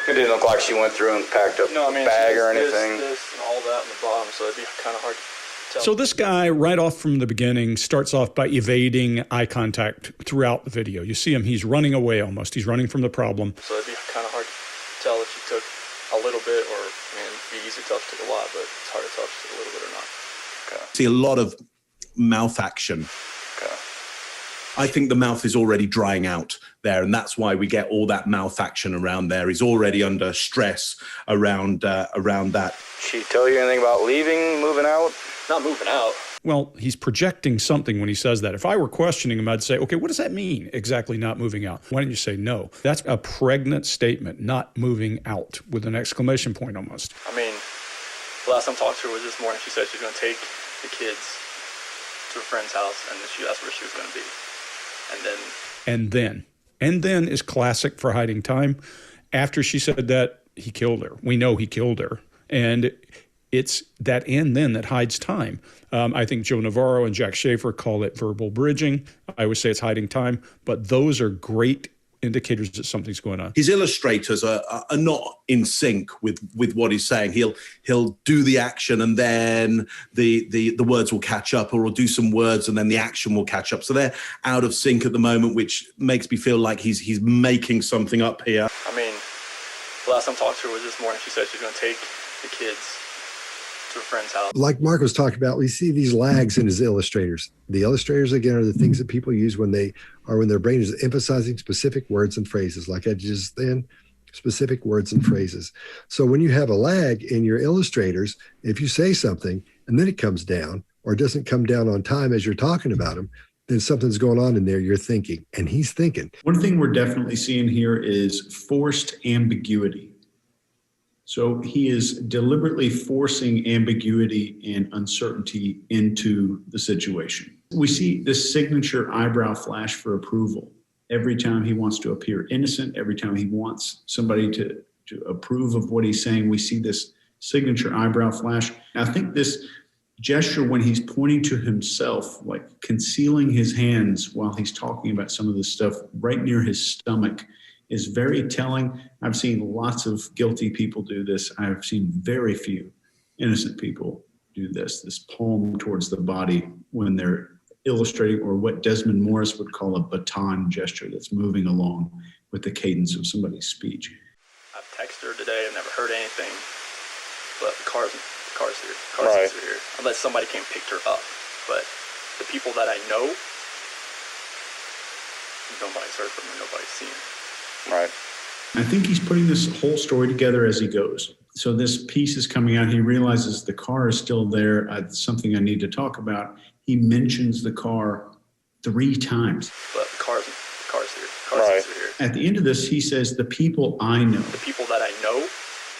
It didn't look like she went through and packed up a bag or anything. This and all that on the bottom, so it'd be kind of hard to tell. So this guy, right off from the beginning, starts off by evading eye contact throughout the video. You see him, he's running away almost. He's running from the problem. So it'd be kind of hard to tell if she took a little bit, or, it'd be easy to tell if she took a lot, but it's hard to tell if she took a little bit or not. Okay. See a lot of mouth action. Okay. I think the mouth is already drying out there, and that's why we get all that mouth action around there. He's already under stress around that. She tell you anything about leaving, moving out? Not moving out. Well, he's projecting something when he says that. If I were questioning him, I'd say, okay, what does that mean exactly, not moving out? Why don't you say no? That's a pregnant statement, not moving out, with an exclamation point almost. The last time I talked to her was this morning. She said she was going to take the kids to a friend's house, and that's where she was going to be. And then is classic for hiding time. After she said that, he killed her. We know he killed her. And it's that and then that hides time. I think Joe Navarro and Jack Schaefer call it verbal bridging. I would say it's hiding time, but those are great indicators that something's going on. His illustrators are not in sync with what he's saying. He'll do the action and then the words will catch up, or he'll do some words and then the action will catch up. So they're out of sync at the moment, which makes me feel like he's making something up here. The last time I talked to her was this morning. She said she's going to take the kids to a friend's house. Like Mark was talking about, we see these lags in his illustrators. The illustrators, again, are the things that people use when their brain is emphasizing specific words and phrases, like I just then, specific words and phrases. So when you have a lag in your illustrators, if you say something and then it comes down, or it doesn't come down on time as you're talking about them, then something's going on in there. You're thinking, and he's thinking. One thing we're definitely seeing here is forced ambiguity. So he is deliberately forcing ambiguity and uncertainty into the situation. We see this signature eyebrow flash for approval. Every time he wants to appear innocent, every time he wants somebody to approve of what he's saying, we see this signature eyebrow flash. I think this gesture when he's pointing to himself, like concealing his hands while he's talking about some of this stuff right near his stomach, is very telling. I've seen lots of guilty people do this. I've seen very few innocent people do this palm towards the body when they're illustrating, or what Desmond Morris would call a baton gesture that's moving along with the cadence of somebody's speech. I've texted her today. I've never heard anything, but the car's here. Right. Are here. Unless somebody came and picked her up. But the people that I know, nobody's heard from her, nobody's seen her. Right. I think he's putting this whole story together as he goes. So this piece is coming out. He realizes the car is still there. It's something I need to talk about. He mentions the car 3 times. But the car's here. Right. Here. At the end of this, he says, the people I know. The people that I know.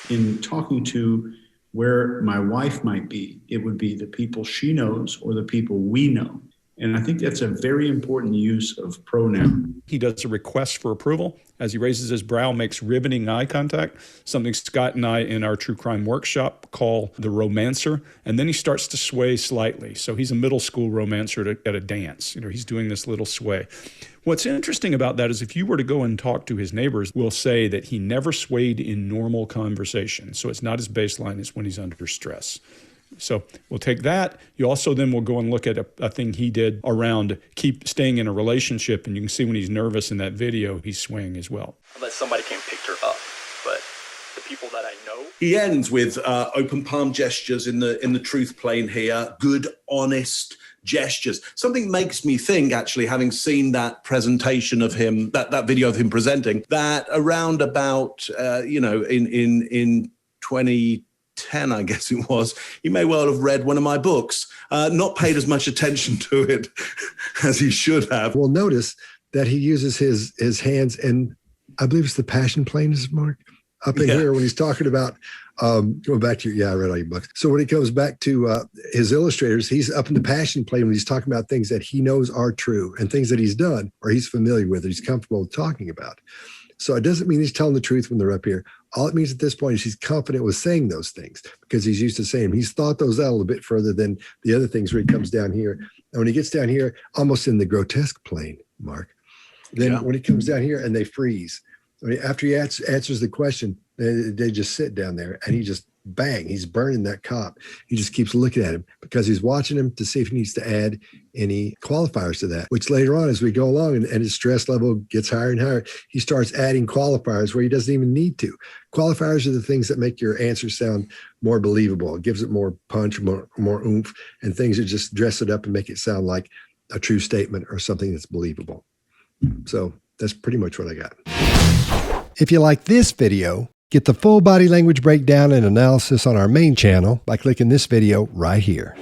In talking to where my wife might be, it would be the people she knows or the people we know. And I think that's a very important use of pronoun. He does a request for approval as he raises his brow, makes riveting eye contact, something Scott and I in our true crime workshop call the romancer. And then he starts to sway slightly. So he's a middle school romancer at a dance. He's doing this little sway. What's interesting about that is if you were to go and talk to his neighbors, we'll say that he never swayed in normal conversation. So it's not his baseline, it's when he's under stress. So we'll take that. You also then will go and look at a thing he did around staying in a relationship. And you can see when he's nervous in that video, he's swaying as well. Unless somebody came and picked her up. But the people that I know. He ends with open palm gestures in the truth plane here. Good, honest gestures. Something makes me think, actually, having seen that presentation of him, that video of him presenting, that around about, in 2010, I guess it was, he may well have read one of my books, not paid as much attention to it as he should have. Well, notice that he uses his hands, and I believe it's the passion plane, is Mark, up in here when he's talking about, going back to I read all your books. So when he comes back to his illustrators, he's up in the passion plane when he's talking about things that he knows are true and things that he's done or he's familiar with or he's comfortable talking about. So it doesn't mean he's telling the truth when they're up here. All it means at this point is he's confident with saying those things because he's used to saying them. He's thought those out a little bit further than the other things where he comes down here. And when he gets down here, almost in the grotesque plane, Mark, then when he comes down here and they freeze, after he answers the question, They just sit down there, and he just bang, he's burning that cop. He just keeps looking at him because he's watching him to see if he needs to add any qualifiers to that, which later on, as we go along and his stress level gets higher and higher, he starts adding qualifiers where he doesn't even need to. Qualifiers are the things that make your answer sound more believable. It gives it more punch, more oomph, and things that just dress it up and make it sound like a true statement or something that's believable. So that's pretty much what I got. If you like this video, get the full body language breakdown and analysis on our main channel by clicking this video right here.